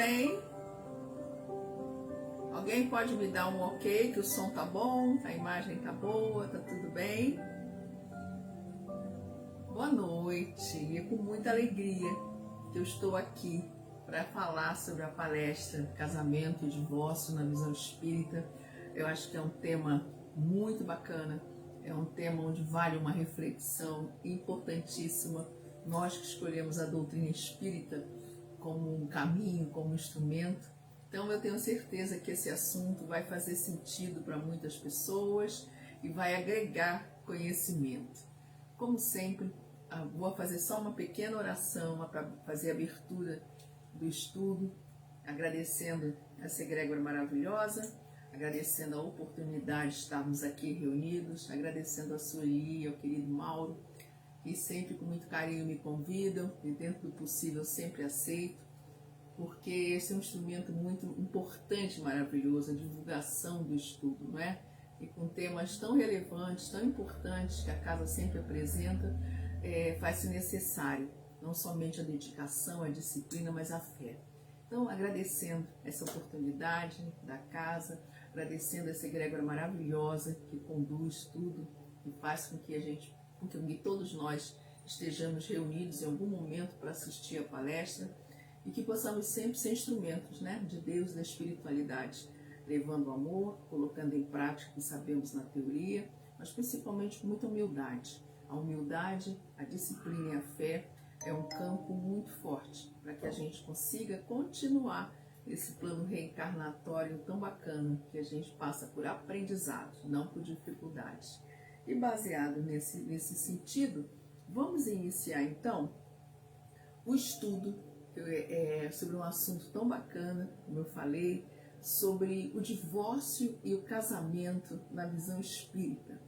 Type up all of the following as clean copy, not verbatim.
bem? Alguém pode me dar um ok, que o som tá bom, a imagem tá boa, tá tudo bem? Boa noite, e é com muita alegria que eu estou aqui para falar sobre a palestra Casamento e Divórcio na Visão Espírita. Eu acho que é um tema muito bacana, é um tema onde vale uma reflexão importantíssima. Nós que escolhemos a doutrina espírita como um caminho, como um instrumento. Então eu tenho certeza que esse assunto vai fazer sentido para muitas pessoas e vai agregar conhecimento. Como sempre, vou fazer só uma pequena oração para fazer a abertura do estudo, agradecendo essa egrégora maravilhosa, agradecendo a oportunidade de estarmos aqui reunidos, agradecendo a Sueli, ao querido Mauro, que sempre com muito carinho me convidam e dentro do possível sempre aceito, porque esse é um instrumento muito importante e maravilhoso, a divulgação do estudo, não é? E com temas tão relevantes, tão importantes que a casa sempre apresenta, faz-se necessário não somente a dedicação, a disciplina, mas a fé. Então, agradecendo essa oportunidade da casa, agradecendo essa egrégora maravilhosa que conduz tudo, que faz com que todos nós estejamos reunidos em algum momento para assistir a palestra e que possamos sempre ser instrumentos, né, de Deus, da espiritualidade, levando o amor, colocando em prática o que sabemos na teoria, mas principalmente com muita humildade. A humildade, a disciplina e a fé é um campo muito forte para que a gente consiga continuar esse plano reencarnatório tão bacana que a gente passa por aprendizado, não por dificuldade. E baseado nesse sentido, vamos iniciar então o estudo sobre um assunto tão bacana, como eu falei, sobre o divórcio e o casamento na visão espírita.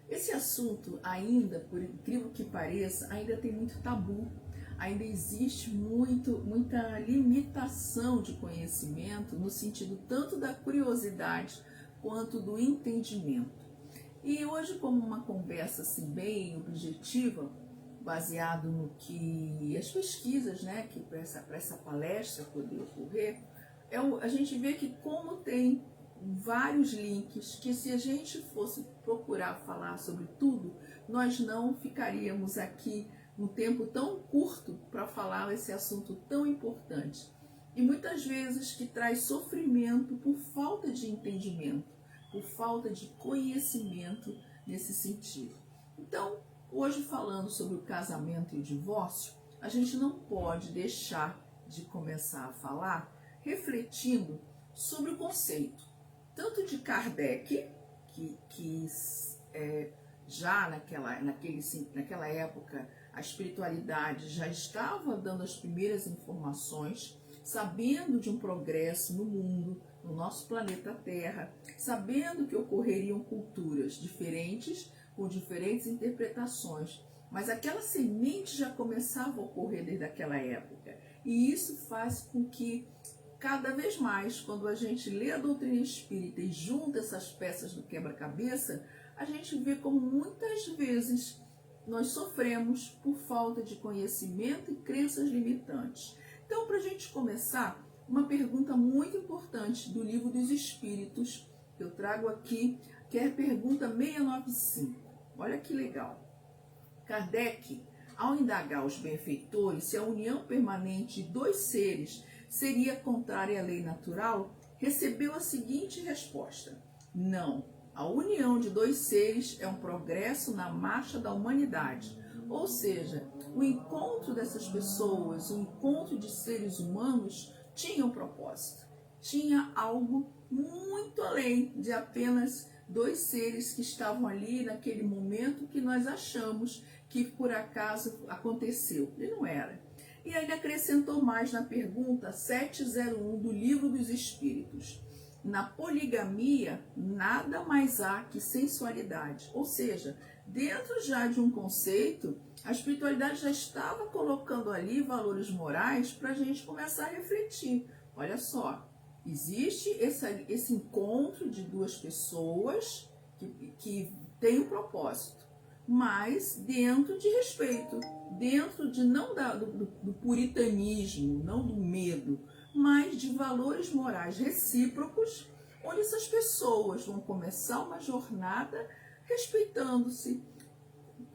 Esse assunto ainda, por incrível que pareça, ainda tem muito tabu, ainda existe muita limitação de conhecimento no sentido tanto da curiosidade quanto do entendimento. E hoje, como uma conversa assim, bem objetiva, baseado no que as pesquisas, né, que para essa palestra poder ocorrer, a gente vê que como tem vários links, que se a gente fosse procurar falar sobre tudo, nós não ficaríamos aqui um tempo tão curto para falar esse assunto tão importante. E muitas vezes que traz sofrimento por falta de entendimento, por falta de conhecimento nesse sentido. Então, hoje falando sobre o casamento e o divórcio, a gente não pode deixar de começar a falar refletindo sobre o conceito, tanto de Kardec, que já naquela época a espiritualidade já estava dando as primeiras informações, sabendo de um progresso no mundo, no nosso planeta Terra, sabendo que ocorreriam culturas diferentes, com diferentes interpretações, mas aquela semente já começava a ocorrer desde aquela época. E isso faz com que, cada vez mais, quando a gente lê a doutrina espírita e junta essas peças do quebra-cabeça, a gente vê como muitas vezes nós sofremos por falta de conhecimento e crenças limitantes. Então, para a gente começar, uma pergunta muito importante do Livro dos Espíritos, que eu trago aqui, que é a pergunta 695. Olha que legal. Kardec, ao indagar os benfeitores se a união permanente de dois seres seria contrária à lei natural, recebeu a seguinte resposta: não, a união de dois seres é um progresso na marcha da humanidade. Ou seja, o encontro dessas pessoas, o encontro de seres humanos tinha um propósito, tinha algo muito além de apenas dois seres que estavam ali naquele momento que nós achamos que por acaso aconteceu. E não era. E ainda acrescentou mais na pergunta 701 do Livro dos Espíritos: na poligamia nada mais há que sensualidade. Ou seja, dentro já de um conceito, a espiritualidade já estava colocando ali valores morais para a gente começar a refletir. Olha só, existe esse encontro de duas pessoas que tem um propósito, mas dentro de respeito, dentro de não do puritanismo, não do medo, mas de valores morais recíprocos, onde essas pessoas vão começar uma jornada respeitando-se,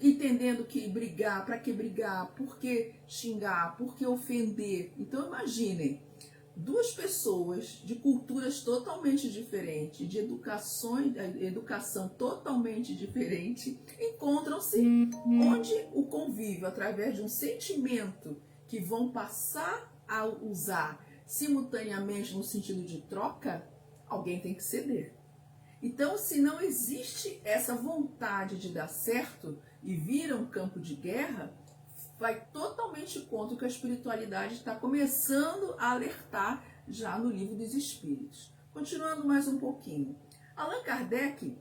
entendendo que brigar, para que brigar, por que xingar, por que ofender. Então imaginem, duas pessoas de culturas totalmente diferentes, de educação totalmente diferente, encontram-se onde o convívio, através de um sentimento que vão passar a usar simultaneamente no sentido de troca, alguém tem que ceder. Então, se não existe essa vontade de dar certo e vira um campo de guerra, vai totalmente contra o que a espiritualidade está começando a alertar já no Livro dos Espíritos. Continuando mais um pouquinho. Allan Kardec,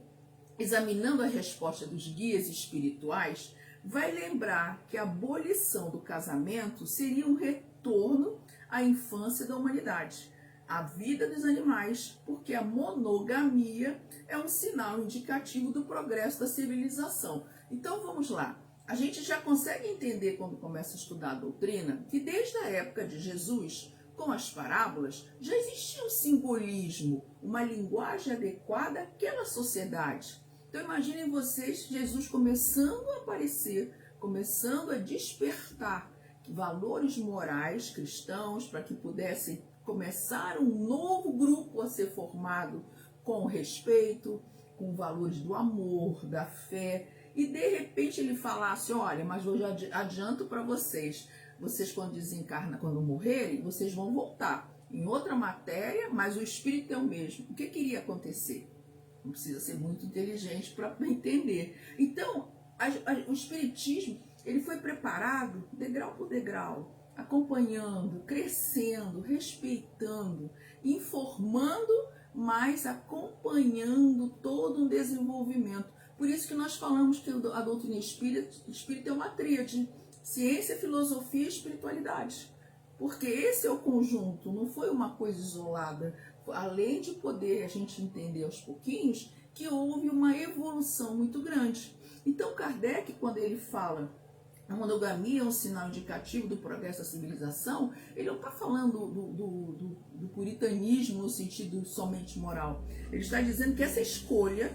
examinando a resposta dos guias espirituais, vai lembrar que a abolição do casamento seria um retorno à infância da humanidade, à vida dos animais, porque a monogamia é um sinal indicativo do progresso da civilização. Então vamos lá. A gente já consegue entender, quando começa a estudar a doutrina, que desde a época de Jesus, com as parábolas, já existia um simbolismo, uma linguagem adequada àquela sociedade. Então imaginem vocês, Jesus começando a aparecer, começando a despertar valores morais cristãos para que pudessem começar um novo grupo a ser formado com respeito, com valores do amor, da fé. E de repente ele falasse, olha, mas hoje adianto para vocês quando desencarnam, quando morrerem, vocês vão voltar em outra matéria, mas o espírito é o mesmo. O que iria acontecer? Não precisa ser muito inteligente para entender. Então, o espiritismo, ele foi preparado degrau por degrau, acompanhando, crescendo, respeitando, informando, mas acompanhando todo um desenvolvimento. Por isso que nós falamos que a doutrina espírita é uma tríade: ciência, filosofia e espiritualidade. Porque esse é o conjunto, não foi uma coisa isolada. Além de poder a gente entender aos pouquinhos, que houve uma evolução muito grande. Então Kardec, quando ele fala a monogamia é um sinal indicativo do progresso da civilização, ele não está falando do puritanismo no sentido somente moral. Ele está dizendo que essa escolha,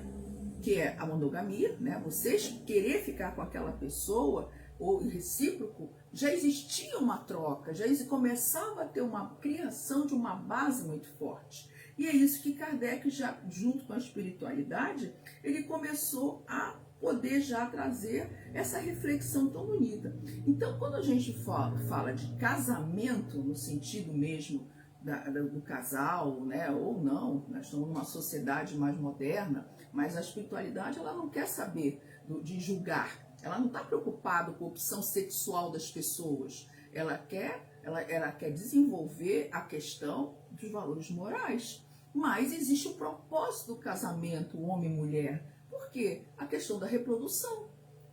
que é a monogamia, né, vocês querer ficar com aquela pessoa, ou recíproco, já existia uma troca, já começava a ter uma criação de uma base muito forte. E é isso que Kardec, já junto com a espiritualidade, ele começou a poder já trazer essa reflexão tão bonita. Então, quando a gente fala de casamento, no sentido mesmo do casal, né, ou não, nós estamos numa sociedade mais moderna, mas a espiritualidade, ela não quer saber de julgar. Ela não está preocupada com a opção sexual das pessoas. Ela quer desenvolver a questão dos valores morais. Mas existe o propósito do casamento, homem e mulher. Por quê? A questão da reprodução.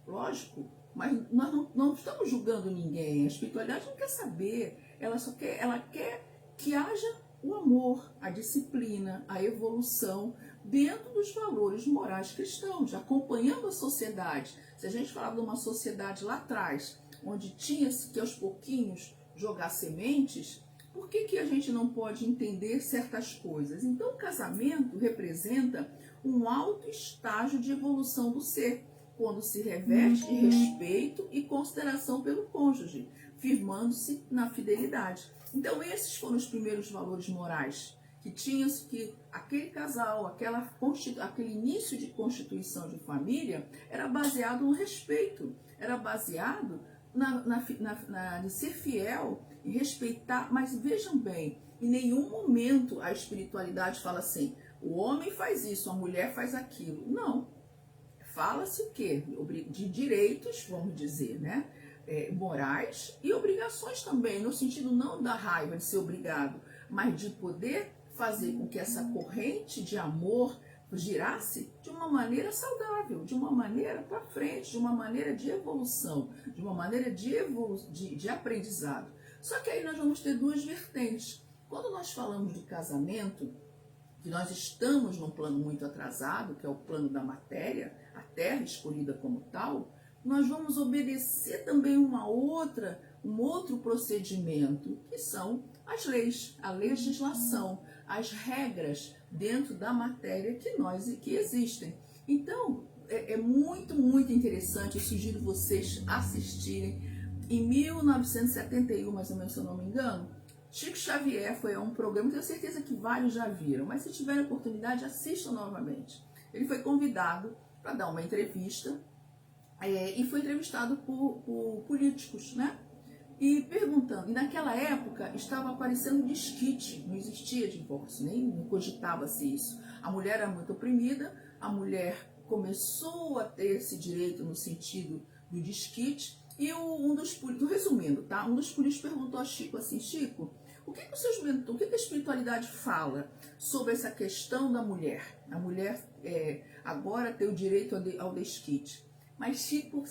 Lógico. Mas nós não estamos julgando ninguém. A espiritualidade não quer saber. Ela quer que haja o amor, a disciplina, a evolução dentro dos valores morais cristãos, acompanhando a sociedade. Se a gente falava de uma sociedade lá atrás, onde tinha-se que aos pouquinhos jogar sementes, por que a gente não pode entender certas coisas? Então o casamento representa um alto estágio de evolução do ser, quando se reveste de respeito e consideração pelo cônjuge, firmando-se na fidelidade. Então esses foram os primeiros valores morais que tinham-se que aquele casal, aquele início de constituição de família era baseado no respeito, era baseado de ser fiel e respeitar. Mas vejam bem, em nenhum momento a espiritualidade fala assim, o homem faz isso, a mulher faz aquilo. Não. Fala-se o quê? De direitos, vamos dizer, né? Morais e obrigações também, no sentido não da raiva de ser obrigado, mas de poder fazer com que essa corrente de amor girasse de uma maneira saudável, de uma maneira para frente, de uma maneira de evolução, de uma maneira de aprendizado. Só que aí nós vamos ter duas vertentes. Quando nós falamos do casamento, que nós estamos num plano muito atrasado, que é o plano da matéria, a Terra escolhida como tal, nós vamos obedecer também uma outra um outro procedimento, que são as leis, a legislação, as regras dentro da matéria que existem. Então, é muito, muito interessante. Eu sugiro vocês assistirem. Em 1971, mais ou menos, se eu não me engano, Chico Xavier foi a um programa, tenho certeza que vários já viram, mas se tiverem oportunidade, assistam novamente. Ele foi convidado para dar uma entrevista e foi entrevistado por políticos, né? E perguntando, e naquela época estava aparecendo desquite, não existia divórcio, nem cogitava-se isso. A mulher era muito oprimida, a mulher começou a ter esse direito no sentido do desquite, e um dos políticos, resumindo, tá? Um dos políticos perguntou a Chico assim: Chico, o que a espiritualidade fala sobre essa questão da mulher? A mulher agora tem o direito ao desquite. Mas Chico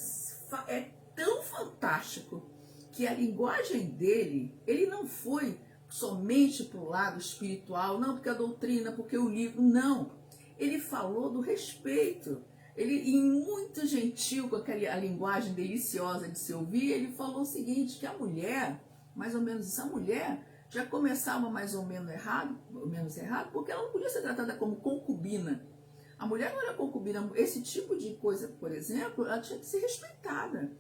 é tão fantástico que a linguagem dele, ele não foi somente para o lado espiritual, não porque a doutrina, porque o livro, não. Ele falou do respeito. Ele, muito gentil, com a linguagem deliciosa de se ouvir, ele falou o seguinte, que a mulher, mais ou menos isso, a mulher já começava mais ou menos errado, porque ela não podia ser tratada como concubina. A mulher não era concubina. Esse tipo de coisa, por exemplo, ela tinha que ser respeitada.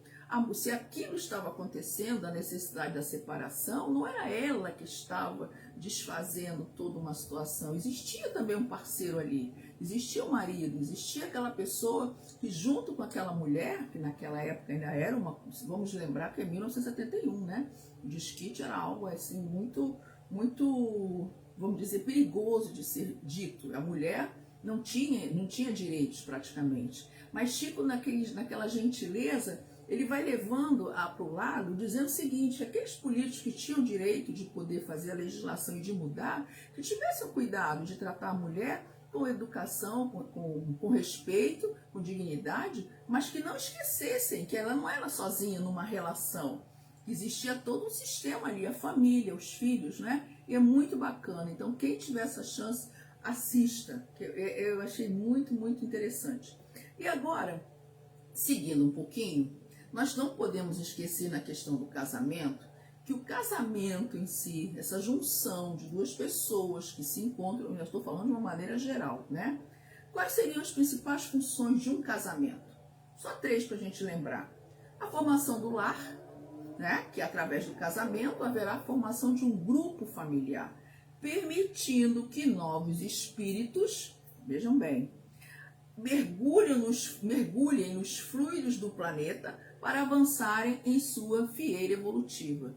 Se aquilo estava acontecendo, a necessidade da separação, não era ela que estava desfazendo toda uma situação. Existia também um parceiro ali, existia o marido, existia aquela pessoa que junto com aquela mulher, que naquela época ainda era vamos lembrar que é 1971, né? O desquite era algo assim muito, muito, vamos dizer, perigoso de ser dito. A mulher não tinha direitos praticamente. Mas Chico, naquela gentileza, ele vai levando para o lado, dizendo o seguinte: aqueles políticos que tinham direito de poder fazer a legislação e de mudar, que tivessem o cuidado de tratar a mulher com educação, com respeito, com dignidade, mas que não esquecessem que ela não era sozinha numa relação. Existia todo um sistema ali, a família, os filhos, né? E é muito bacana. Então, quem tiver essa chance, assista, que eu achei muito, muito interessante. E agora, seguindo um pouquinho, nós não podemos esquecer na questão do casamento, que o casamento em si, essa junção de duas pessoas que se encontram, eu estou falando de uma maneira geral, né? Quais seriam as principais funções de um casamento? Só 3 para a gente lembrar. A formação do lar, né? Que através do casamento haverá a formação de um grupo familiar, permitindo que novos espíritos, vejam bem, mergulhem nos fluidos do planeta para avançarem em sua fieira evolutiva.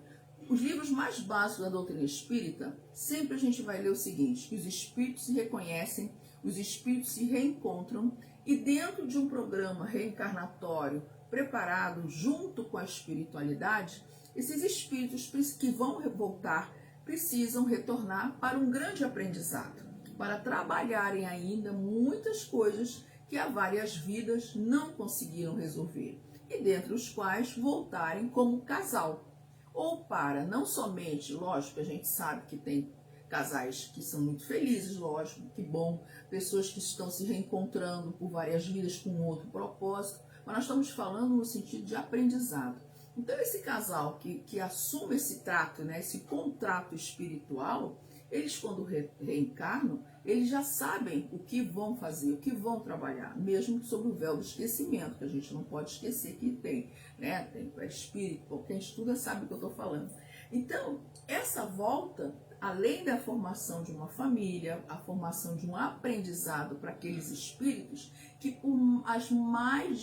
Os livros mais básicos da doutrina espírita, sempre a gente vai ler o seguinte: que os espíritos se reconhecem, os espíritos se reencontram, e dentro de um programa reencarnatório preparado junto com a espiritualidade, esses espíritos que vão voltar precisam retornar para um grande aprendizado, para trabalharem ainda muitas coisas que há várias vidas não conseguiram resolver, e dentre os quais voltarem como casal, ou para não somente, lógico, a gente sabe que tem casais que são muito felizes, lógico, que bom, pessoas que estão se reencontrando por várias vidas com outro propósito, mas nós estamos falando no sentido de aprendizado. Então esse casal que assume esse trato, né, esse contrato espiritual, eles quando reencarnam, eles já sabem o que vão fazer, o que vão trabalhar, mesmo sob o véu do esquecimento, que a gente não pode esquecer que tem, né? Tem espírito, quem estuda sabe o que eu estou falando. Então, essa volta, além da formação de uma família, a formação de um aprendizado para aqueles espíritos que por os mais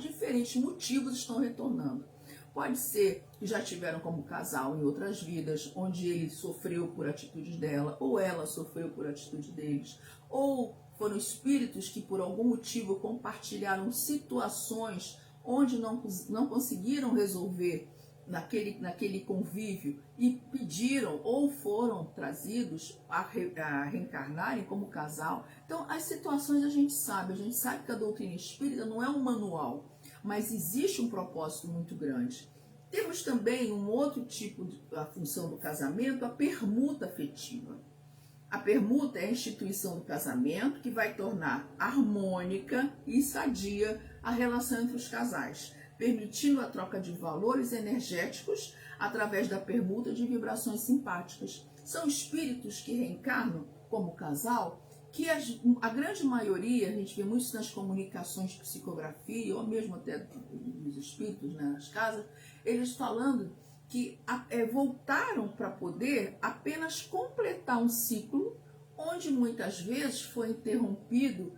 diferentes motivos estão retornando. Pode ser que já tiveram como casal em outras vidas, onde ele sofreu por atitudes dela, ou ela sofreu por atitude deles, ou foram espíritos que por algum motivo compartilharam situações onde não conseguiram resolver naquele convívio e pediram ou foram trazidos a reencarnarem como casal. Então, as situações a gente sabe que a doutrina espírita não é um manual, mas existe um propósito muito grande. Temos também um outro tipo da função do casamento, a permuta afetiva. A permuta é a instituição do casamento que vai tornar harmônica e sadia a relação entre os casais. permitindo a troca de valores energéticos através da permuta de vibrações simpáticas. São espíritos que reencarnam como casal, que a grande maioria, a gente vê muito nas comunicações de psicografia, ou mesmo até dos espíritos, né, nas casas, eles falando que voltaram para poder apenas completar um ciclo, onde muitas vezes foi interrompido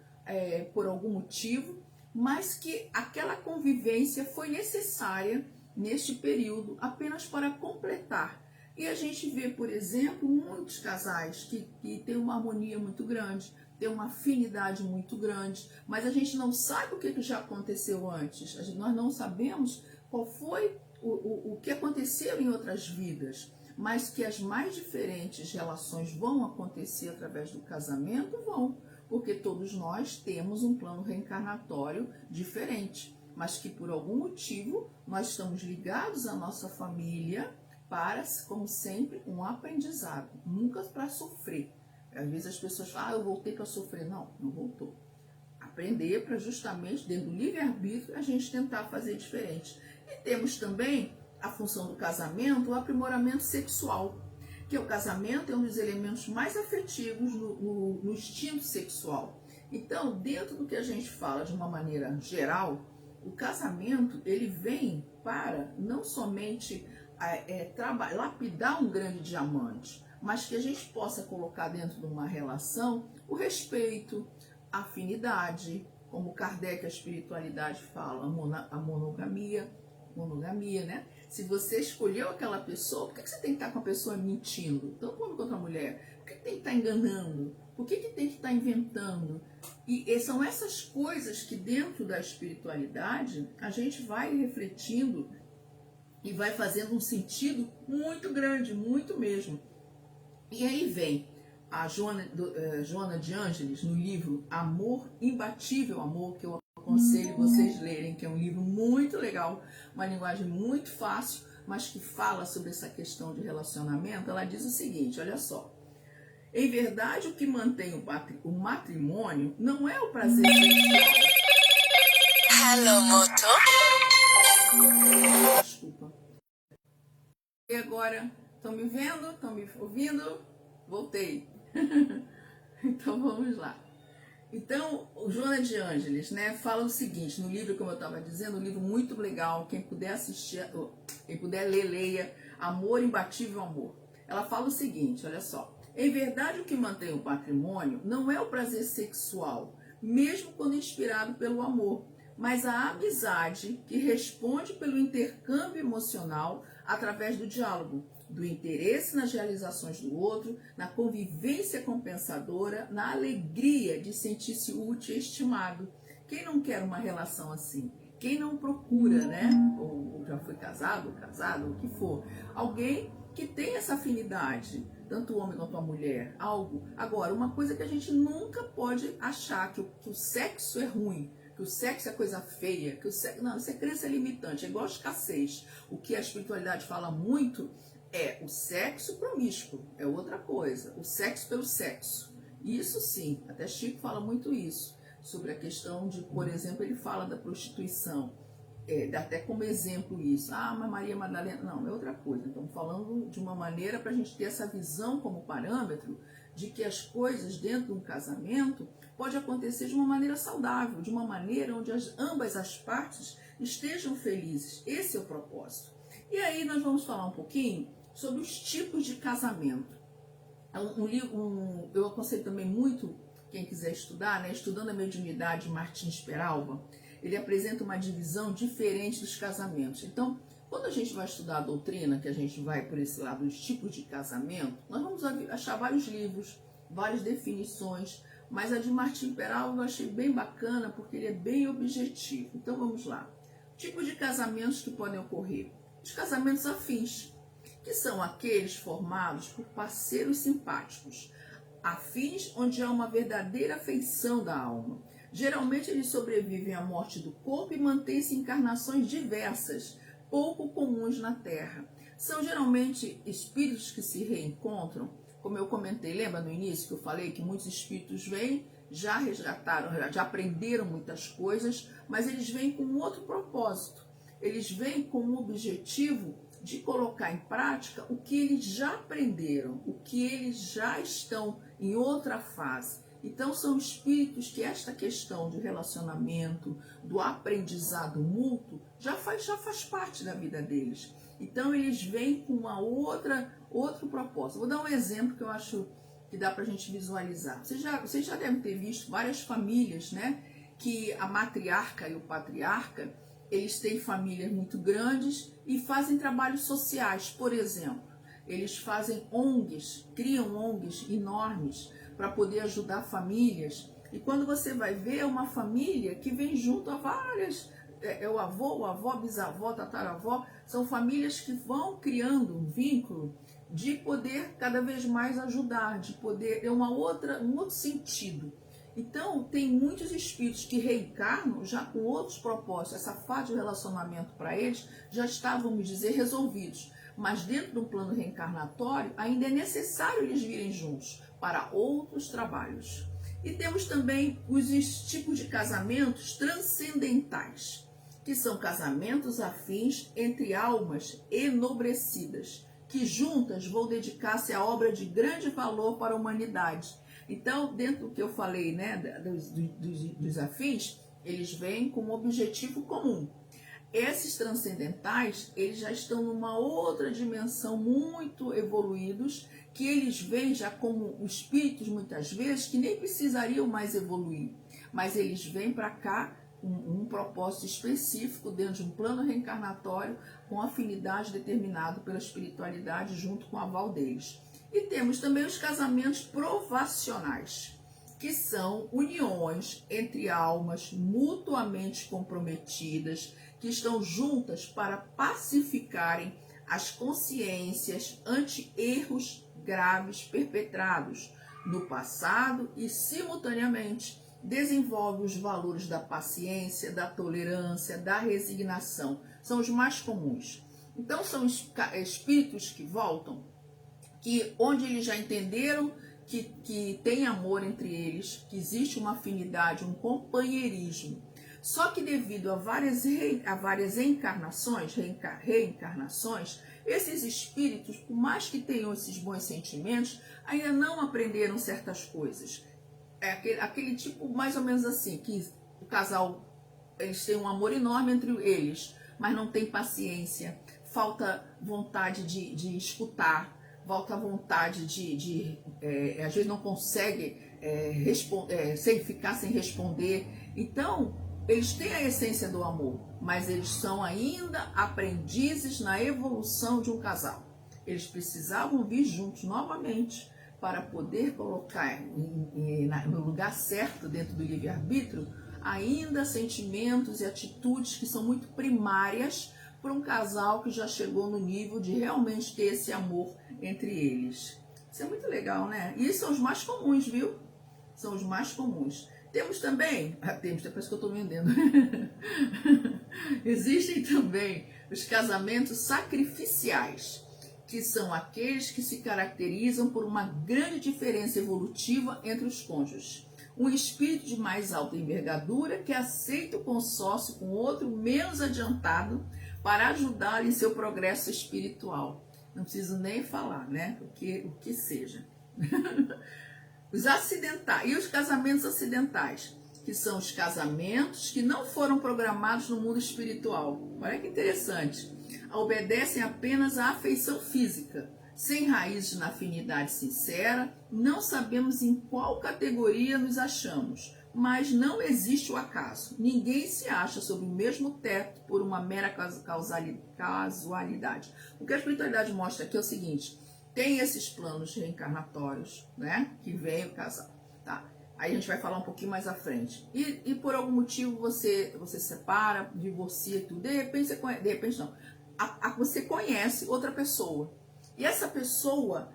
por algum motivo, mas que aquela convivência foi necessária neste período apenas para completar. E a gente vê, por exemplo, muitos casais que têm uma harmonia muito grande, têm uma afinidade muito grande, mas a gente não sabe o que já aconteceu antes, nós não sabemos qual foi o que aconteceu em outras vidas, mas que as mais diferentes relações vão acontecer através do casamento, vão, porque todos nós temos um plano reencarnatório diferente, mas que por algum motivo nós estamos ligados à nossa família para, como sempre, um aprendizado, nunca para sofrer. Às vezes as pessoas falam, eu voltei para sofrer. Não, não voltou. Aprender para justamente, dentro do livre-arbítrio, a gente tentar fazer diferente. E temos também a função do casamento, o aprimoramento sexual, que o casamento é um dos elementos mais afetivos no instinto sexual. Então, dentro do que a gente fala de uma maneira geral, o casamento, ele vem para não somente lapidar um grande diamante, mas que a gente possa colocar dentro de uma relação o respeito, a afinidade, como Kardec, a espiritualidade fala, a monogamia, né? Se você escolheu aquela pessoa, por que você tem que estar com a pessoa mentindo? Tanto homem quanto a mulher. Por que tem que estar enganando? Por que tem que estar inventando? E são essas coisas que dentro da espiritualidade a gente vai refletindo e vai fazendo um sentido muito grande, muito mesmo. E aí vem a Joana de Ângeles, no livro Amor, Imbatível Amor, que eu aconselho vocês lerem, que é um livro muito legal, uma linguagem muito fácil, mas que fala sobre essa questão de relacionamento. Ela diz o seguinte, olha só: em verdade, o que mantém o matrimônio não é o prazer sexual. Hello, Moto. Desculpa. E agora, estão me vendo? Estão me ouvindo? Voltei. Então vamos lá. Então, o Joana de Ângeles, né, fala o seguinte, no livro, como eu estava dizendo, um livro muito legal, quem puder assistir, quem puder ler, leia, Amor, Imbatível Amor. Ela fala o seguinte, olha só: em verdade, o que mantém o patrimônio não é o prazer sexual, mesmo quando inspirado pelo amor, mas a amizade que responde pelo intercâmbio emocional através do diálogo, do interesse nas realizações do outro, na convivência compensadora, na alegria de sentir-se útil e estimado. Quem não quer uma relação assim? Quem não procura, né? Ou já foi casado, o que for. Alguém que tem essa afinidade, tanto o homem quanto a mulher, algo. Agora, uma coisa que a gente nunca pode achar, que o sexo é ruim, que o sexo é coisa feia, que o sexo... Não, isso é crença limitante, é igual a escassez. O que a espiritualidade fala muito é o sexo promíscuo, é outra coisa, o sexo pelo sexo. Isso sim, até Chico fala muito isso, sobre a questão de, por exemplo, ele fala da prostituição, dá até como exemplo isso. Ah, mas Maria Madalena, não, é outra coisa. Então, falando de uma maneira para a gente ter essa visão como parâmetro de que as coisas dentro de um casamento pode acontecer de uma maneira saudável, de uma maneira onde ambas as partes estejam felizes. Esse é o propósito. E aí nós vamos falar um pouquinho sobre os tipos de casamento. Eu aconselho também muito, quem quiser estudar, né, Estudando a Mediunidade, Martins Peralva, ele apresenta uma divisão diferente dos casamentos. Então, quando a gente vai estudar a doutrina, que a gente vai por esse lado, os tipos de casamento, nós vamos achar vários livros, várias definições, mas a de Martins Peralva eu achei bem bacana, porque ele é bem objetivo. Então, vamos lá. Tipos de casamentos que podem ocorrer. Os casamentos afins, que são aqueles formados por parceiros simpáticos, afins onde há uma verdadeira afeição da alma. Geralmente eles sobrevivem à morte do corpo e mantêm-se em encarnações diversas, pouco comuns na Terra. São geralmente espíritos que se reencontram, como eu comentei, lembra no início que eu falei que muitos espíritos vêm, já resgataram, já aprenderam muitas coisas, mas eles vêm com outro propósito. eles vêm com o objetivo de colocar em prática o que eles já aprenderam, o que eles já estão em outra fase. Então são espíritos que esta questão de relacionamento, do aprendizado mútuo, já faz parte da vida deles. Então eles vêm com outro propósito. Vou dar um exemplo que eu acho que dá para a gente visualizar. Vocês já devem ter visto várias famílias, né? Que a matriarca e o patriarca, eles têm famílias muito grandes e fazem trabalhos sociais. Por exemplo, eles fazem ONGs, criam ONGs enormes para poder ajudar famílias. E quando você vai ver, é uma família que vem junto a várias, o avô, a avó, bisavó, tataravó, são famílias que vão criando um vínculo de poder cada vez mais ajudar, de poder, um outro sentido. Então, tem muitos espíritos que reencarnam já com outros propósitos. Essa fase de relacionamento para eles já está, vamos dizer, resolvidos. Mas dentro de um plano reencarnatório, ainda é necessário eles virem juntos para outros trabalhos. E temos também os tipos de casamentos transcendentais, que são casamentos afins entre almas enobrecidas, que juntas vão dedicar-se a obra de grande valor para a humanidade. Então, dentro do que eu falei, né, dos afins, eles vêm com um objetivo comum. Esses transcendentais, eles já estão numa outra dimensão, muito evoluídos, que eles vêm já como espíritos, muitas vezes, que nem precisariam mais evoluir. Mas eles vêm para cá um propósito específico dentro de um plano reencarnatório com afinidade determinado pela espiritualidade junto com o aval deles. E temos também os casamentos provacionais, que são uniões entre almas mutuamente comprometidas, que estão juntas para pacificarem as consciências ante erros graves perpetrados no passado e, simultaneamente, desenvolve os valores da paciência, da tolerância, da resignação. São os mais comuns. Então, são espíritos que voltam, que onde eles já entenderam que tem amor entre eles, que existe uma afinidade, um companheirismo. Só que devido a várias reencarnações, esses espíritos, por mais que tenham esses bons sentimentos, ainda não aprenderam certas coisas. É aquele tipo mais ou menos assim, que o casal, eles têm um amor enorme entre eles, mas não tem paciência, falta vontade de escutar, falta vontade às vezes não consegue ficar sem responder. Então, eles têm a essência do amor, mas eles são ainda aprendizes na evolução de um casal. Eles precisavam vir juntos novamente para poder colocar no lugar certo dentro do livre-arbítrio ainda sentimentos e atitudes que são muito primárias para um casal que já chegou no nível de realmente ter esse amor entre eles. Isso é muito legal, né? E são os mais comuns, viu? São os mais comuns. Temos também, depois que eu estou vendendo, existem também os casamentos sacrificiais, que são aqueles que se caracterizam por uma grande diferença evolutiva entre os cônjuges. Um espírito de mais alta envergadura que aceita o consórcio com outro menos adiantado para ajudar em seu progresso espiritual. Não preciso nem falar, né? O que seja. Os acidentais e os casamentos acidentais, que são os casamentos que não foram programados no mundo espiritual. Olha que interessante. Obedecem apenas à afeição física, sem raízes na afinidade sincera. Não sabemos em qual categoria nos achamos, mas não existe o acaso. Ninguém se acha sob o mesmo teto por uma mera casualidade. O que a espiritualidade mostra aqui é o seguinte: tem esses planos reencarnatórios, né, que vem o casal, tá? Aí a gente vai falar um pouquinho mais à frente. E por algum motivo você separa, divorcia tudo. De repente você conhece outra pessoa. E essa pessoa,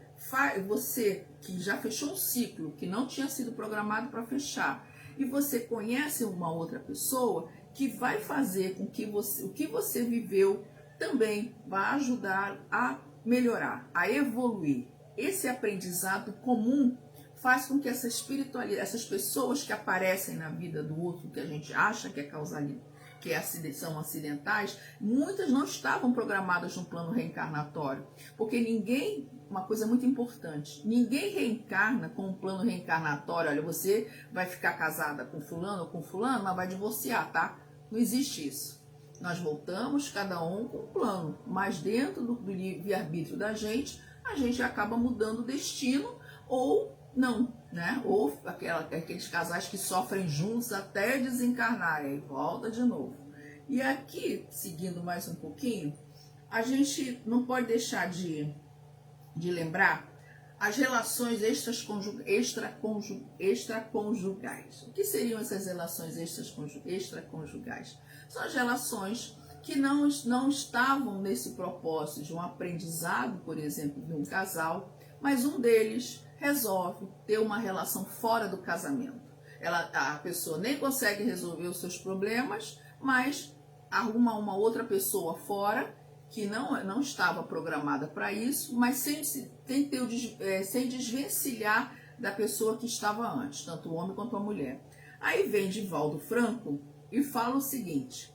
você que já fechou um ciclo que não tinha sido programado para fechar, e você conhece uma outra pessoa que vai fazer com que o que você viveu também vai ajudar a melhorar, a evoluir. Esse aprendizado comum faz com que essas pessoas que aparecem na vida do outro, que a gente acha que é que são acidentais, muitas não estavam programadas no plano reencarnatório. Porque ninguém, uma coisa muito importante, ninguém reencarna com um plano reencarnatório. Olha, você vai ficar casada com fulano ou com fulano, mas vai divorciar, tá? Não existe isso. Nós voltamos, cada um com um plano, mas dentro do livre-arbítrio da gente, a gente acaba mudando o destino ou não, né? Ou aqueles casais que sofrem juntos até desencarnarem, aí volta de novo. E aqui, seguindo mais um pouquinho, a gente não pode deixar de lembrar as relações extraconjugais. O que seriam essas relações extraconjugais? São as relações que não estavam nesse propósito de um aprendizado, por exemplo, de um casal, mas um deles resolve ter uma relação fora do casamento. A pessoa nem consegue resolver os seus problemas, mas arruma uma outra pessoa fora que não estava programada para isso, mas sem desvencilhar da pessoa que estava antes, tanto o homem quanto a mulher. Aí vem Divaldo Franco e fala o seguinte: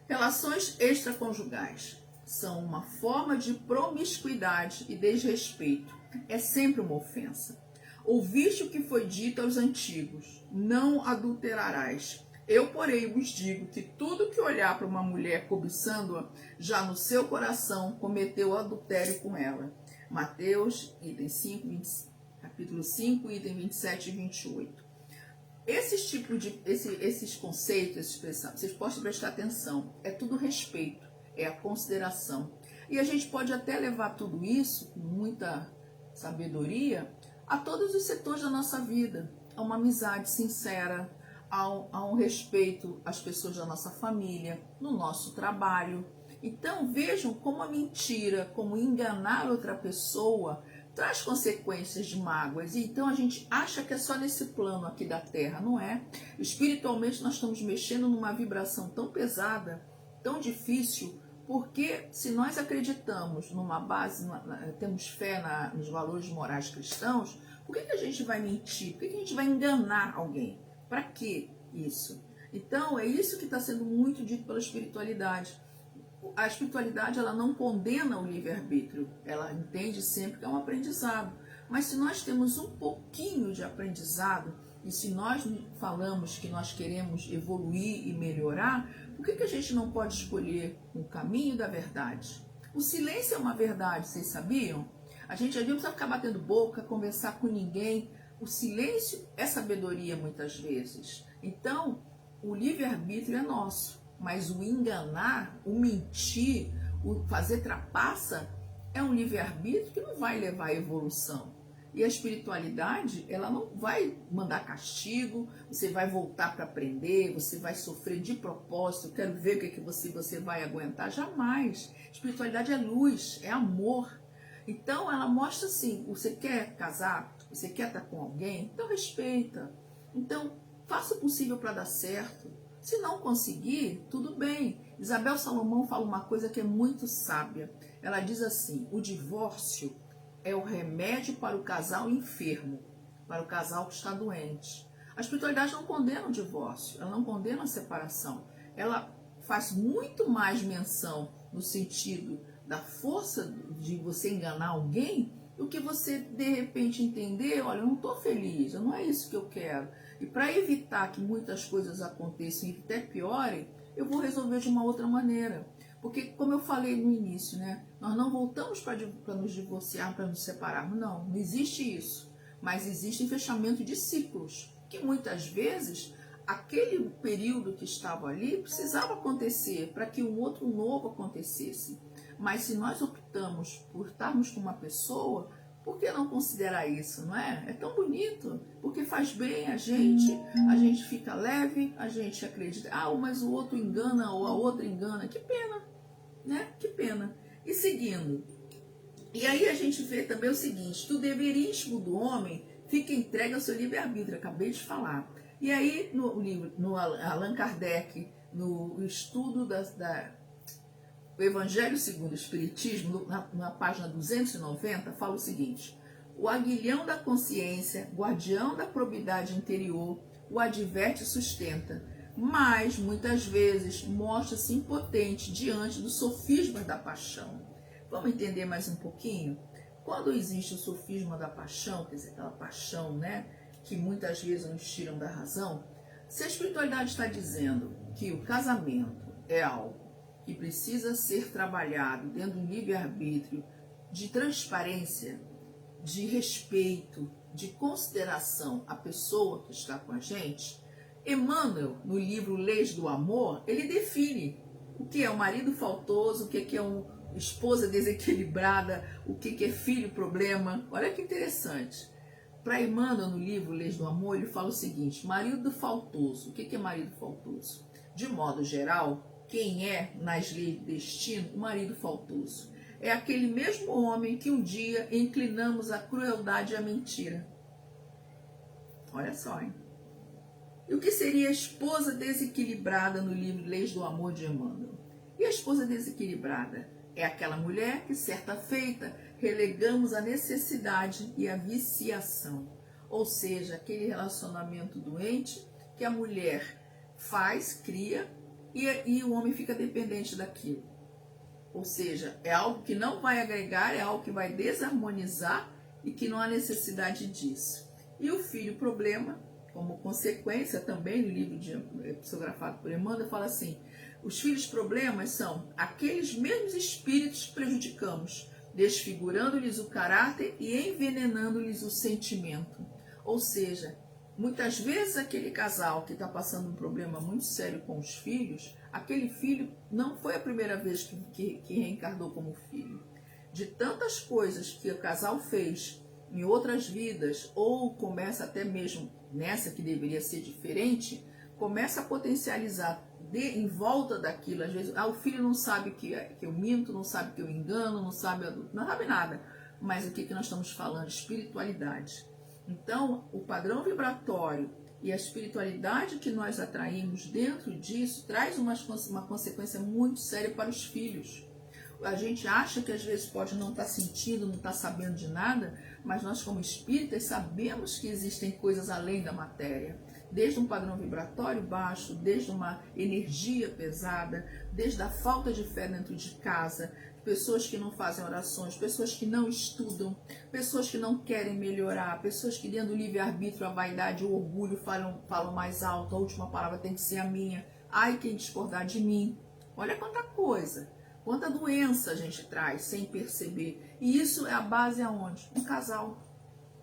relações extraconjugais são uma forma de promiscuidade e desrespeito. É sempre uma ofensa. Ouviste o que foi dito aos antigos: não adulterarás. Eu, porém, vos digo que tudo que olhar para uma mulher cobiçando-a, já no seu coração cometeu adultério com ela. Mateus, capítulo 5, item 27 e 28. Esses conceitos, essa expressão, vocês podem prestar atenção. É tudo respeito, é a consideração. E a gente pode até levar tudo isso, com muita sabedoria, a todos os setores da nossa vida. A uma amizade sincera, a um respeito às pessoas da nossa família, no nosso trabalho. Então vejam como a mentira, como enganar outra pessoa, traz consequências de mágoas. E então a gente acha que é só nesse plano aqui da Terra, não é? Espiritualmente nós estamos mexendo numa vibração tão pesada, tão difícil, porque se nós acreditamos numa base, temos fé nos valores morais cristãos, por que a gente vai mentir? Por que a gente vai enganar alguém? Para que isso? Então é isso que está sendo muito dito pela espiritualidade. A espiritualidade, ela não condena o livre-arbítrio, ela entende sempre que é um aprendizado. Mas se nós temos um pouquinho de aprendizado, e se nós falamos que nós queremos evoluir e melhorar, por que a gente não pode escolher o caminho da verdade? O silêncio é uma verdade, vocês sabiam? A gente não precisa ficar batendo boca, conversar com ninguém. O silêncio é sabedoria muitas vezes. Então, o livre-arbítrio é nosso. Mas o enganar, o mentir, o fazer trapaça é um livre-arbítrio que não vai levar à evolução. E a espiritualidade, ela não vai mandar castigo, você vai voltar para aprender, você vai sofrer de propósito, quero ver o que você vai aguentar. Jamais. Espiritualidade é luz, é amor. Então ela mostra assim, você quer casar, você quer estar com alguém, então respeita. Então faça o possível para dar certo. Se não conseguir, tudo bem. Isabel Salomão fala uma coisa que é muito sábia. Ela diz assim: o divórcio é o remédio para o casal enfermo, para o casal que está doente. A espiritualidade não condena o divórcio, ela não condena a separação. Ela faz muito mais menção no sentido da força de você enganar alguém do que você, de repente, entender: olha, eu não estou feliz, não é isso que eu quero. E para evitar que muitas coisas aconteçam e até piorem, eu vou resolver de uma outra maneira. Porque, como eu falei no início, né, nós não voltamos para nos divorciar, para nos separarmos. Não existe isso. Mas existe fechamento de ciclos, que muitas vezes aquele período que estava ali precisava acontecer para que um outro novo acontecesse. Mas se nós optamos por estarmos com uma pessoa, por que não considerar isso, não é? É tão bonito, porque faz bem a gente fica leve, a gente acredita, mas o outro engana ou a outra engana, que pena, né? Que pena. E seguindo, e aí a gente vê também o seguinte, que o deveríssimo do homem fica entregue ao seu livre-arbítrio, acabei de falar. E aí no livro, no Allan Kardec, no estudo o Evangelho segundo o Espiritismo, na página 290, fala o seguinte: o aguilhão da consciência, guardião da probidade interior, o adverte e sustenta. mas muitas vezes mostra-se impotente diante do sofisma da paixão. Vamos entender mais um pouquinho? Quando existe o sofisma da paixão, quer dizer, aquela paixão, né, que muitas vezes nos tiram da razão, se a espiritualidade está dizendo que o casamento é algo que precisa ser trabalhado dentro do livre-arbítrio, de transparência, de respeito, de consideração à pessoa que está com a gente, Emmanuel, no livro Leis do Amor, ele define o que é um marido faltoso, o que é uma esposa desequilibrada, o que é filho problema. Olha que interessante. Para Emmanuel, no livro Leis do Amor, ele fala o seguinte: marido faltoso. O que é marido faltoso? De modo geral, quem é, nas leis do destino, o marido faltoso? É aquele mesmo homem que um dia inclinamos à crueldade e à mentira. Olha só, hein? E o que seria a esposa desequilibrada no livro Leis do Amor de Emmanuel? E a esposa desequilibrada é aquela mulher que, certa feita, relegamos a necessidade e a viciação. Ou seja, aquele relacionamento doente que a mulher faz, cria, e o homem fica dependente daquilo. Ou seja, é algo que não vai agregar, é algo que vai desarmonizar e que não há necessidade disso. E o filho problema, como consequência, também no livro psicografado por Emmanuel, fala assim: os filhos problemas são aqueles mesmos espíritos que prejudicamos, desfigurando-lhes o caráter e envenenando-lhes o sentimento. Ou seja, muitas vezes aquele casal que está passando um problema muito sério com os filhos, aquele filho não foi a primeira vez que reencarnou como filho. De tantas coisas que o casal fez em outras vidas, ou começa até mesmo nessa que deveria ser diferente, começa a potencializar em volta daquilo. Às vezes o filho não sabe que eu minto, não sabe que eu engano, não sabe nada. Mas o que nós estamos falando? Espiritualidade. Então, o padrão vibratório e a espiritualidade que nós atraímos dentro disso traz uma consequência muito séria para os filhos. A gente acha que às vezes pode não estar sentindo, não estar sabendo de nada, mas nós como espíritas sabemos que existem coisas além da matéria. Desde um padrão vibratório baixo, desde uma energia pesada, desde a falta de fé dentro de casa, pessoas que não fazem orações, pessoas que não estudam, pessoas que não querem melhorar, pessoas que dentro do livre-arbítrio, a vaidade e o orgulho falam mais alto, a última palavra tem que ser a minha, ai quem discordar de mim. Olha quanta coisa, quanta doença a gente traz sem perceber. E isso é a base aonde? Um casal.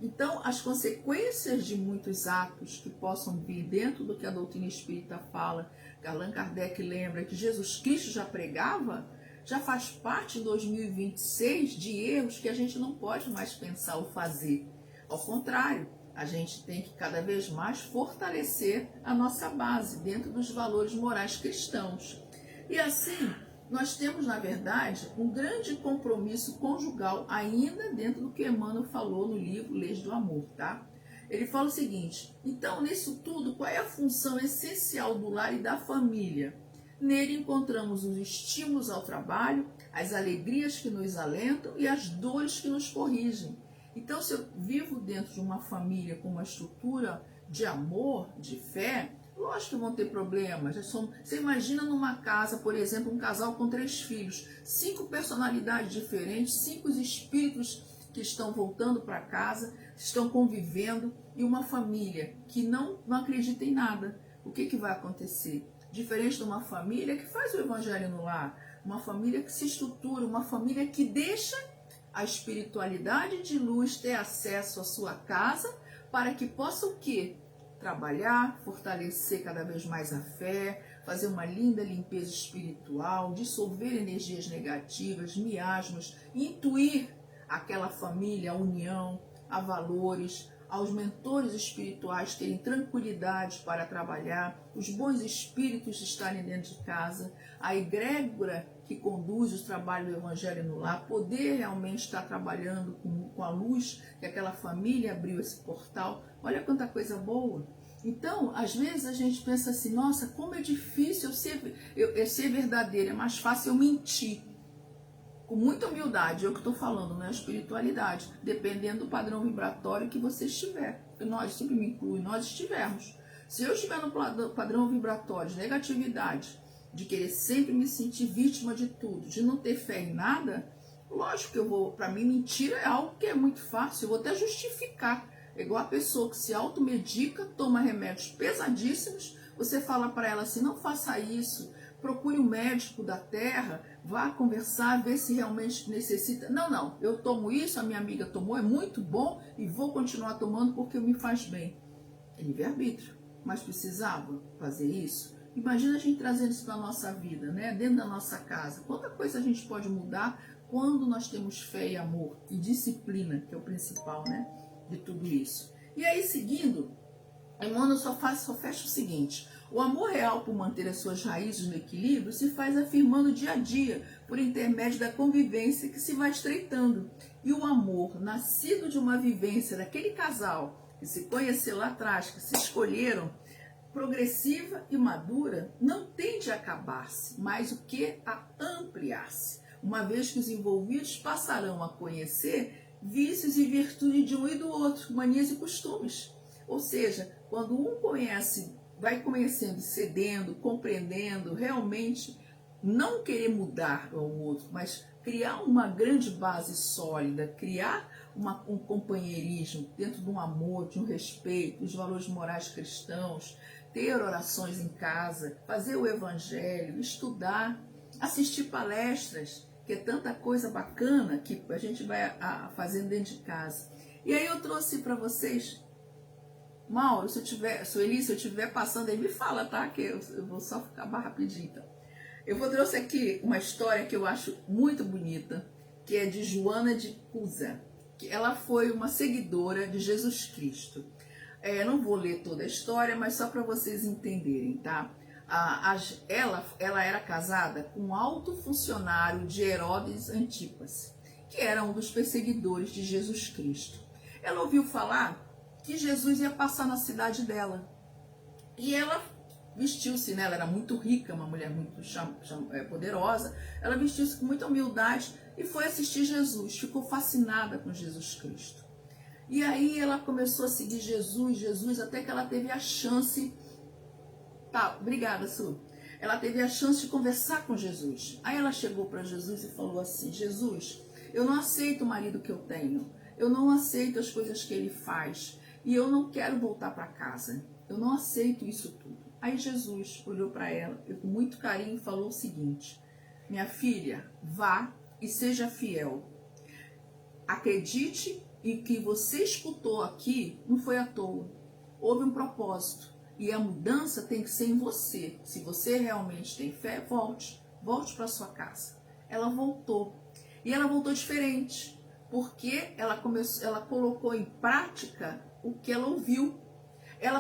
Então, as consequências de muitos atos que possam vir dentro do que a doutrina espírita fala, que Allan Kardec lembra que Jesus Cristo já pregava, já faz parte em 2026 de erros que a gente não pode mais pensar ou fazer. Ao contrário, a gente tem que cada vez mais fortalecer a nossa base dentro dos valores morais cristãos. E assim, nós temos, na verdade, um grande compromisso conjugal ainda dentro do que Emmanuel falou no livro Leis do Amor, tá? Ele fala o seguinte: então, nisso tudo, qual é a função essencial do lar e da família? Nele encontramos os estímulos ao trabalho, as alegrias que nos alentam e as dores que nos corrigem. Então, se eu vivo dentro de uma família com uma estrutura de amor, de fé, lógico que vão ter problemas. Você imagina numa casa, por exemplo, um casal com 3 filhos, 5 personalidades diferentes, 5 espíritos que estão voltando para casa, estão convivendo, e uma família que não acredita em nada. O que vai acontecer? Diferente de uma família que faz o evangelho no lar, uma família que se estrutura, uma família que deixa a espiritualidade de luz ter acesso à sua casa, para que possa o quê? Trabalhar, fortalecer cada vez mais a fé, fazer uma linda limpeza espiritual, dissolver energias negativas, miasmas, intuir aquela família, a união, a valores, aos mentores espirituais terem tranquilidade para trabalhar, os bons espíritos estarem dentro de casa, a egrégora que conduz o trabalho do evangelho no lar, poder realmente estar trabalhando com a luz que aquela família abriu esse portal. Olha quanta coisa boa. Então, às vezes a gente pensa assim: nossa, como é difícil eu ser verdadeira, é mais fácil eu mentir. Com muita humildade, é o que estou falando, não é a espiritualidade, dependendo do padrão vibratório que você estiver. Nós, sempre me inclui, nós estivermos. Se eu estiver no padrão vibratório de negatividade, de querer sempre me sentir vítima de tudo, de não ter fé em nada, lógico que eu vou, para mim, mentira é algo que é muito fácil, eu vou até justificar. É igual a pessoa que se automedica, toma remédios pesadíssimos, você fala para ela assim, não faça isso, procure um médico da terra, vá conversar, ver se realmente necessita. Não, eu tomo isso, a minha amiga tomou, é muito bom e vou continuar tomando porque me faz bem. É livre-arbítrio, mas precisava fazer isso? Imagina a gente trazendo isso para a nossa vida, né? Dentro da nossa casa. Quanta coisa a gente pode mudar quando nós temos fé e amor e disciplina, que é o principal, né? De tudo isso. E aí, seguindo, Emmanuel só fecha o seguinte: o amor real, por manter as suas raízes no equilíbrio, se faz afirmando dia a dia, por intermédio da convivência que se vai estreitando. E o amor, nascido de uma vivência daquele casal que se conheceu lá atrás, que se escolheram, progressiva e madura, não tende a acabar-se, mas o que? A ampliar-se, uma vez que os envolvidos passarão a conhecer vícios e virtudes de um e do outro, manias e costumes. Ou seja, quando um conhece, vai conhecendo, cedendo, compreendendo, realmente não querer mudar o outro, mas criar uma grande base sólida, criar um companheirismo dentro de um amor, de um respeito, dos valores morais cristãos, ter orações em casa, fazer o evangelho, estudar, assistir palestras, que é tanta coisa bacana que a gente vai fazendo dentro de casa. E aí eu trouxe para vocês, Mauro, Sueli, se eu estiver passando aí, me fala, tá? Que eu vou só acabar rapidinho, então. Trouxe aqui uma história que eu acho muito bonita, que é de Joana de Cusa, que ela foi uma seguidora de Jesus Cristo. Não vou ler toda a história, mas só para vocês entenderem, tá? Ela era casada com um alto funcionário de Herodes Antipas, que era um dos perseguidores de Jesus Cristo. Ela ouviu falar que Jesus ia passar na cidade dela. E ela vestiu-se, né? Ela era muito rica, uma mulher muito poderosa. Ela vestiu-se com muita humildade e foi assistir Jesus. Ficou fascinada com Jesus Cristo. E aí ela começou a seguir Jesus, até que ela teve a chance... Tá, obrigada, Su. Ela teve a chance de conversar com Jesus. Aí ela chegou para Jesus e falou assim: Jesus, eu não aceito o marido que eu tenho. Eu não aceito as coisas que ele faz. E eu não quero voltar para casa. Eu não aceito isso tudo. Aí Jesus olhou para ela e com muito carinho falou o seguinte: minha filha, vá e seja fiel. Acredite em que você escutou aqui, não foi à toa. Houve um propósito. E a mudança tem que ser em você. Se você realmente tem fé, volte para sua casa. Ela voltou. E ela voltou diferente, porque ela colocou em prática o que ela ouviu.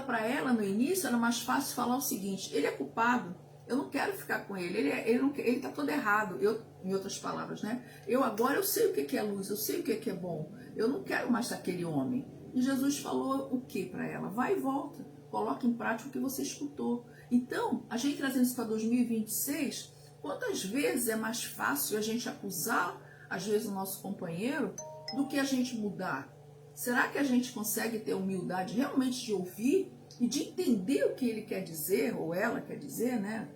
Para ela, no início, era mais fácil falar o seguinte: ele é culpado, eu não quero ficar com ele, ele está todo errado. Em outras palavras, né? Agora eu sei o que é luz, eu sei o que é bom, eu não quero mais aquele homem. E Jesus falou o que para ela? Vai e volta, coloque em prática o que você escutou. Então, a gente trazendo isso para 2026, quantas vezes é mais fácil a gente acusar, às vezes, o nosso companheiro, do que a gente mudar? Será que a gente consegue ter humildade realmente de ouvir e de entender o que ele quer dizer, ou ela quer dizer, né?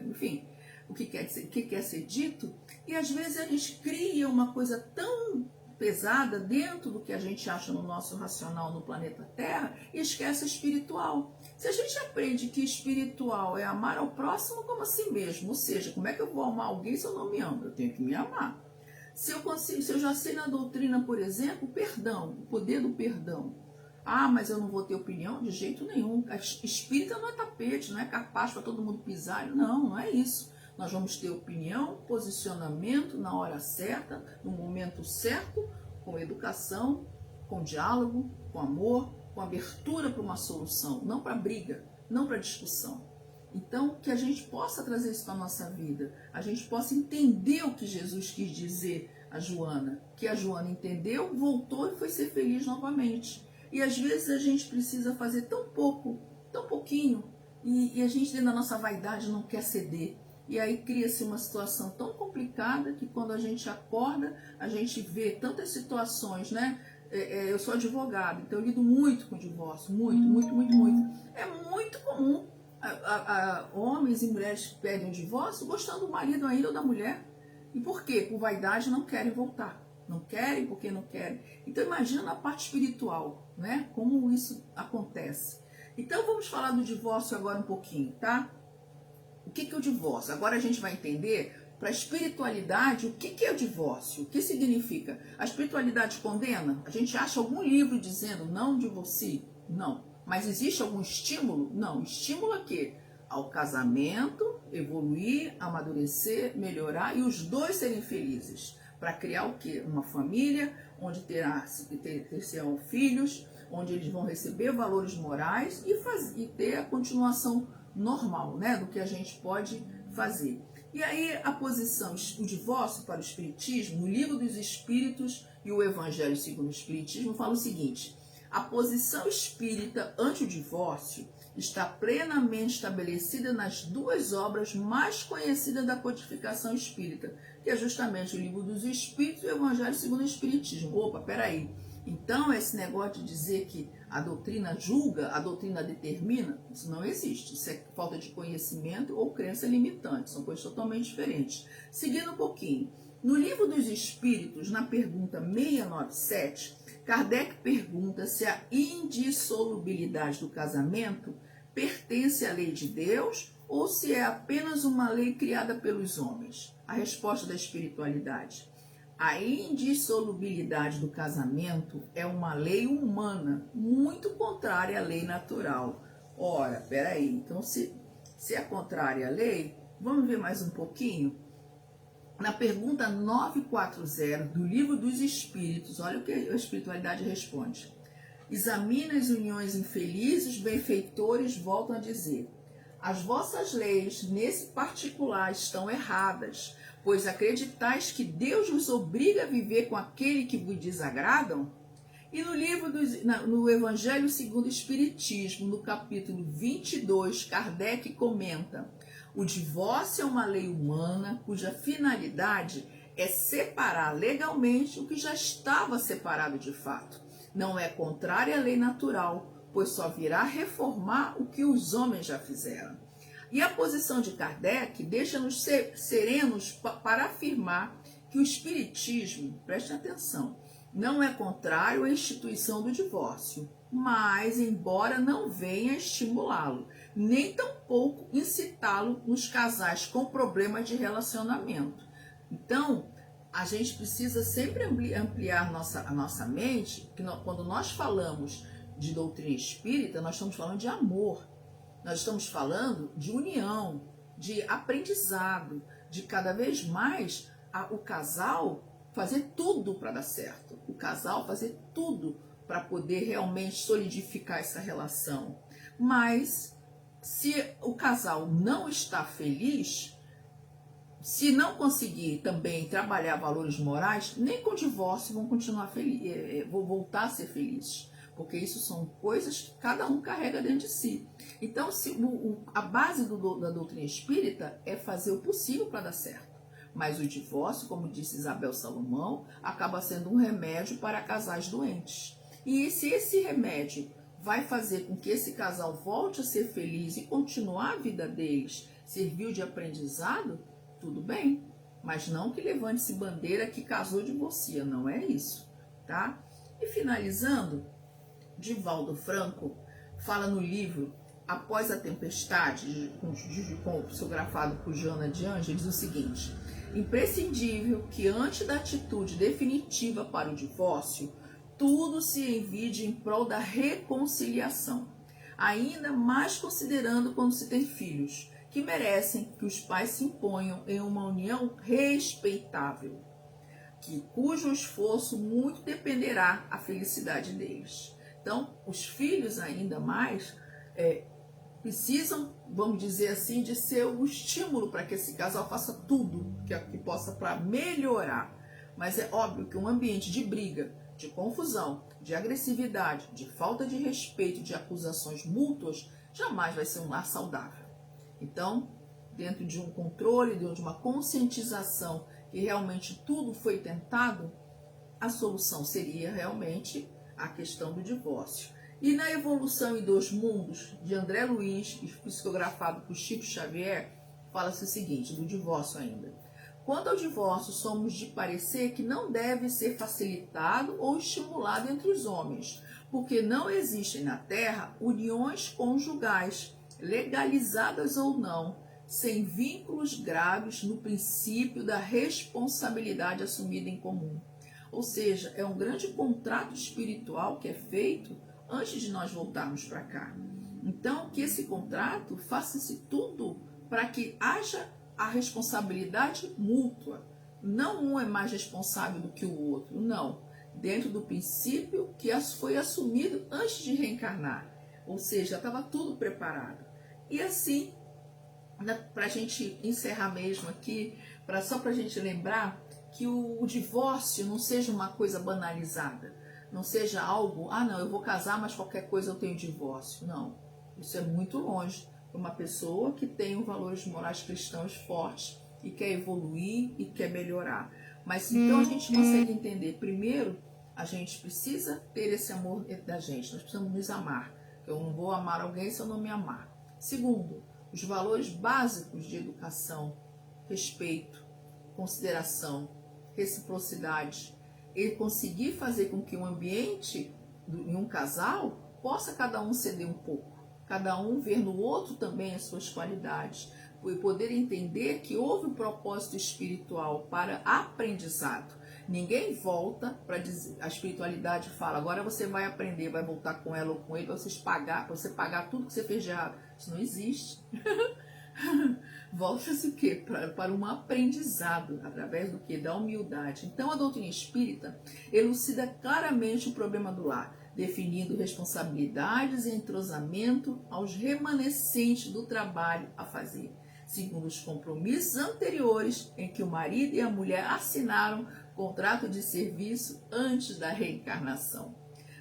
Enfim, o que quer dizer, o que quer ser dito? E às vezes a gente cria uma coisa tão pesada dentro do que a gente acha no nosso racional no planeta Terra e esquece o espiritual. Se a gente aprende que espiritual é amar ao próximo como a si mesmo, ou seja, como é que eu vou amar alguém se eu não me amo? Eu tenho que me amar. Se eu já sei na doutrina, por exemplo, perdão, o poder do perdão. Ah, mas eu não vou ter opinião? De jeito nenhum. Espírita não é tapete, não é capaz para todo mundo pisar. Não, não é isso. Nós vamos ter opinião, posicionamento na hora certa, no momento certo, com educação, com diálogo, com amor, com abertura para uma solução, não para briga, não para discussão. Então, que a gente possa trazer isso para a nossa vida, a gente possa entender o que Jesus quis dizer a Joana, que a Joana entendeu, voltou e foi ser feliz novamente. E às vezes a gente precisa fazer tão pouco, tão pouquinho, e a gente dentro da nossa vaidade não quer ceder. E aí cria-se uma situação tão complicada que quando a gente acorda, a gente vê tantas situações, né? eu sou advogada, então eu lido muito com divórcio, muito. É muito comum homens e mulheres que pedem o divórcio gostando do marido ainda ou da mulher. E por quê? Por vaidade não querem voltar. Não querem porque não querem. Então imagina a parte espiritual, né? Como isso acontece. Então vamos falar do divórcio agora um pouquinho, tá? O que é o divórcio? Agora a gente vai entender para a espiritualidade o que é o divórcio, o que significa. A espiritualidade condena? A gente acha algum livro dizendo não divorcie? Não. Mas existe algum estímulo? Não. Estímulo a quê? Ao casamento, evoluir, amadurecer, melhorar e os dois serem felizes. Para criar o quê? Uma família onde terão filhos, onde eles vão receber valores morais e ter a continuação normal, né, do que a gente pode fazer. E aí a posição, o divórcio para o Espiritismo, o Livro dos Espíritos e o Evangelho segundo o Espiritismo fala o seguinte: a posição espírita ante o divórcio está plenamente estabelecida nas duas obras mais conhecidas da codificação espírita, que é justamente o Livro dos Espíritos e o Evangelho segundo o Espiritismo. Opa, peraí. Então, esse negócio de dizer que a doutrina julga, a doutrina determina, isso não existe. Isso é falta de conhecimento ou crença limitante. São coisas totalmente diferentes. Seguindo um pouquinho. No Livro dos Espíritos, na pergunta 697, Kardec pergunta se a indissolubilidade do casamento pertence à lei de Deus ou se é apenas uma lei criada pelos homens. A resposta da espiritualidade: a indissolubilidade do casamento é uma lei humana, muito contrária à lei natural. Ora, peraí, então se é contrária à lei, vamos ver mais um pouquinho? Na pergunta 940 do Livro dos Espíritos, olha o que a espiritualidade responde. Examina as uniões infelizes, benfeitores voltam a dizer: as vossas leis, nesse particular, estão erradas, pois acreditais que Deus vos obriga a viver com aquele que vos desagradam? E no Evangelho segundo o Espiritismo, no capítulo 22, Kardec comenta: o divórcio é uma lei humana cuja finalidade é separar legalmente o que já estava separado de fato. Não é contrária à lei natural, pois só virá reformar o que os homens já fizeram. E a posição de Kardec deixa-nos serenos para afirmar que o Espiritismo, preste atenção, não é contrário à instituição do divórcio, mas, embora não venha estimulá-lo, nem tampouco incitá-lo nos casais com problemas de relacionamento. Então, a gente precisa sempre ampliar a nossa mente, que quando nós falamos de doutrina espírita, nós estamos falando de amor, nós estamos falando de união, de aprendizado, de cada vez mais o casal fazer tudo para dar certo, o casal fazer tudo para poder realmente solidificar essa relação. Mas se o casal não está feliz, se não conseguir também trabalhar valores morais, nem com o divórcio vão continuar felizes, vão voltar a ser felizes, porque isso são coisas que cada um carrega dentro de si. Então, a base da doutrina espírita é fazer o possível para dar certo. Mas o divórcio, como disse Isabel Salomão, acaba sendo um remédio para casais doentes. E se esse remédio vai fazer com que esse casal volte a ser feliz e continuar a vida deles, serviu de aprendizado, tudo bem. Mas não que levante-se bandeira que casou divorcia, não é isso, tá? E finalizando, Divaldo Franco fala no livro Após a Tempestade, psicografado por Joana de Ângeles, o seguinte: imprescindível que antes da atitude definitiva para o divórcio, tudo se envide em prol da reconciliação, ainda mais considerando quando se tem filhos, que merecem que os pais se imponham em uma união respeitável, cujo esforço muito dependerá a felicidade deles. Então, os filhos ainda mais precisam, vamos dizer assim, de ser o estímulo para que esse casal faça tudo que possa para melhorar. Mas é óbvio que um ambiente de briga, de confusão, de agressividade, de falta de respeito, de acusações mútuas, jamais vai ser um lar saudável. Então, dentro de um controle, dentro de uma conscientização que realmente tudo foi tentado, a solução seria realmente a questão do divórcio. E na Evolução em Dois Mundos, de André Luiz, psicografado por Chico Xavier, fala-se o seguinte, do divórcio ainda. Quanto ao divórcio, somos de parecer que não deve ser facilitado ou estimulado entre os homens, porque não existem na Terra uniões conjugais, legalizadas ou não, sem vínculos graves no princípio da responsabilidade assumida em comum. Ou seja, é um grande contrato espiritual que é feito antes de nós voltarmos para cá. Então, que esse contrato faça-se tudo para que haja a responsabilidade mútua. Não um é mais responsável do que o outro, não. Dentro do princípio que foi assumido antes de reencarnar. Ou seja, estava tudo preparado. E assim, para a gente encerrar mesmo aqui, só para a gente lembrar que o divórcio não seja uma coisa banalizada. Não seja algo, não, eu vou casar, mas qualquer coisa eu tenho divórcio. Não, isso é muito longe para uma pessoa que tem valores morais cristãos fortes e quer evoluir e quer melhorar. Mas então a gente consegue entender, primeiro, a gente precisa ter esse amor da gente, nós precisamos nos amar. Eu não vou amar alguém se eu não me amar. Segundo, os valores básicos de educação, respeito, consideração, reciprocidade, e conseguir fazer com que o ambiente em um casal possa cada um ceder um pouco, cada um ver no outro também as suas qualidades, e poder entender que houve um propósito espiritual para aprendizado. Ninguém volta para dizer, a espiritualidade fala, agora você vai aprender, vai voltar com ela ou com ele, para você pagar tudo que você fez de errado. Isso não existe. Volta-se o quê? Para um aprendizado, através do quê? Da humildade. Então, a doutrina espírita elucida claramente o problema do lar, definindo responsabilidades e entrosamento aos remanescentes do trabalho a fazer, segundo os compromissos anteriores em que o marido e a mulher assinaram contrato de serviço antes da reencarnação.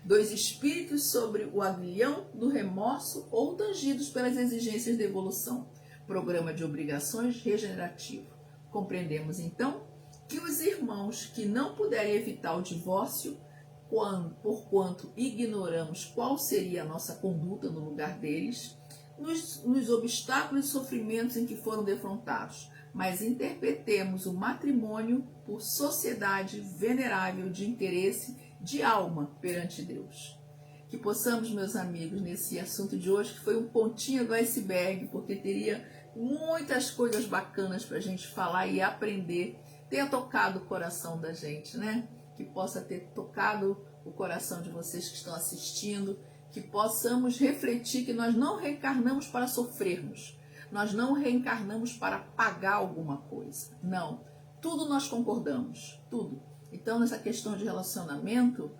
Dois espíritos sobre o aguilhão do remorso ou tangidos pelas exigências da evolução. Programa de obrigações regenerativo. Compreendemos então que os irmãos que não puderem evitar o divórcio, porquanto ignoramos qual seria a nossa conduta no lugar deles, nos obstáculos e sofrimentos em que foram defrontados, mas interpretemos o matrimônio por sociedade venerável de interesse de alma perante Deus. Que possamos, meus amigos, nesse assunto de hoje, que foi um pontinho do iceberg, porque teria muitas coisas bacanas para a gente falar e aprender, tenha tocado o coração da gente, né? Que possa ter tocado o coração de vocês que estão assistindo, que possamos refletir que nós não reencarnamos para sofrermos, nós não reencarnamos para pagar alguma coisa, não. Tudo nós concordamos, tudo. Então, nessa questão de relacionamento,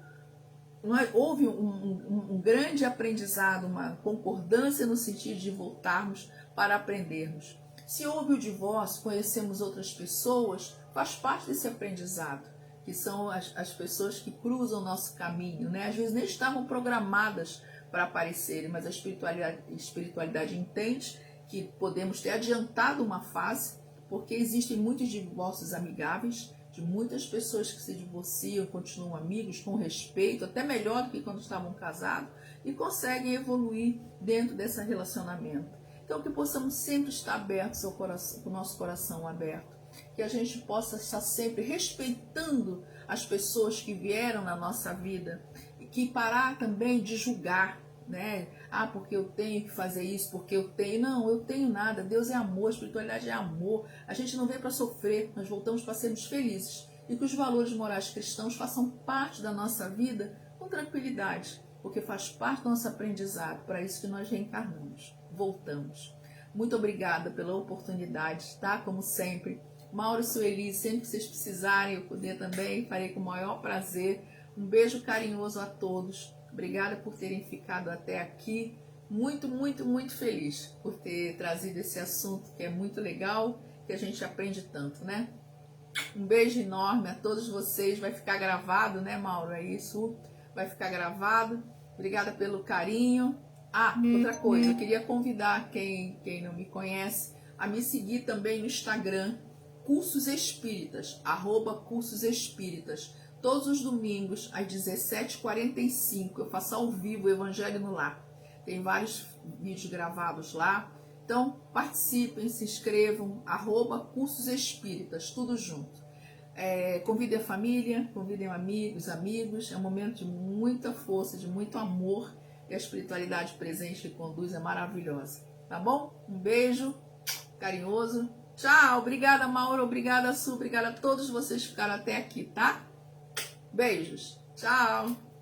houve um grande aprendizado, uma concordância no sentido de voltarmos para aprendermos. Se houve o divórcio, conhecemos outras pessoas, faz parte desse aprendizado, que são as pessoas que cruzam o nosso caminho, né? Às vezes nem estavam programadas para aparecerem, mas a espiritualidade entende que podemos ter adiantado uma fase, porque existem muitos divórcios amigáveis, de muitas pessoas que se divorciam, continuam amigos, com respeito, até melhor do que quando estavam casados, e conseguem evoluir dentro desse relacionamento. Então, que possamos sempre estar abertos ao coração, com o nosso coração aberto, que a gente possa estar sempre respeitando as pessoas que vieram na nossa vida, e que parar também de julgar, né? Porque eu tenho que fazer isso, porque eu tenho. Não, eu tenho nada. Deus é amor, a espiritualidade é amor. A gente não veio para sofrer, nós voltamos para sermos felizes. E que os valores morais cristãos façam parte da nossa vida com tranquilidade, porque faz parte do nosso aprendizado, para isso que nós reencarnamos, voltamos. Muito obrigada pela oportunidade, tá? Como sempre. Mauro e Sueli, sempre que vocês precisarem, eu puder também, farei com o maior prazer. Um beijo carinhoso a todos. Obrigada por terem ficado até aqui. Muito, muito, muito feliz por ter trazido esse assunto que é muito legal, que a gente aprende tanto, né? Um beijo enorme a todos vocês. Vai ficar gravado, né, Mauro? É isso. Vai ficar gravado. Obrigada pelo carinho. Outra coisa, eu queria convidar quem não me conhece a me seguir também no Instagram, Cursos Espíritas, @Cursos Espíritas. Todos os domingos, às 17h45, eu faço ao vivo o Evangelho no Lar. Tem vários vídeos gravados lá. Então, participem, se inscrevam, @Cursos Espíritas, tudo junto. Convidem a família, convidem amigos. É um momento de muita força, de muito amor. E a espiritualidade presente que conduz é maravilhosa. Tá bom? Um beijo carinhoso. Tchau. Obrigada, Mauro. Obrigada, Su. Obrigada a todos vocês que ficaram até aqui, tá? Beijos. Tchau.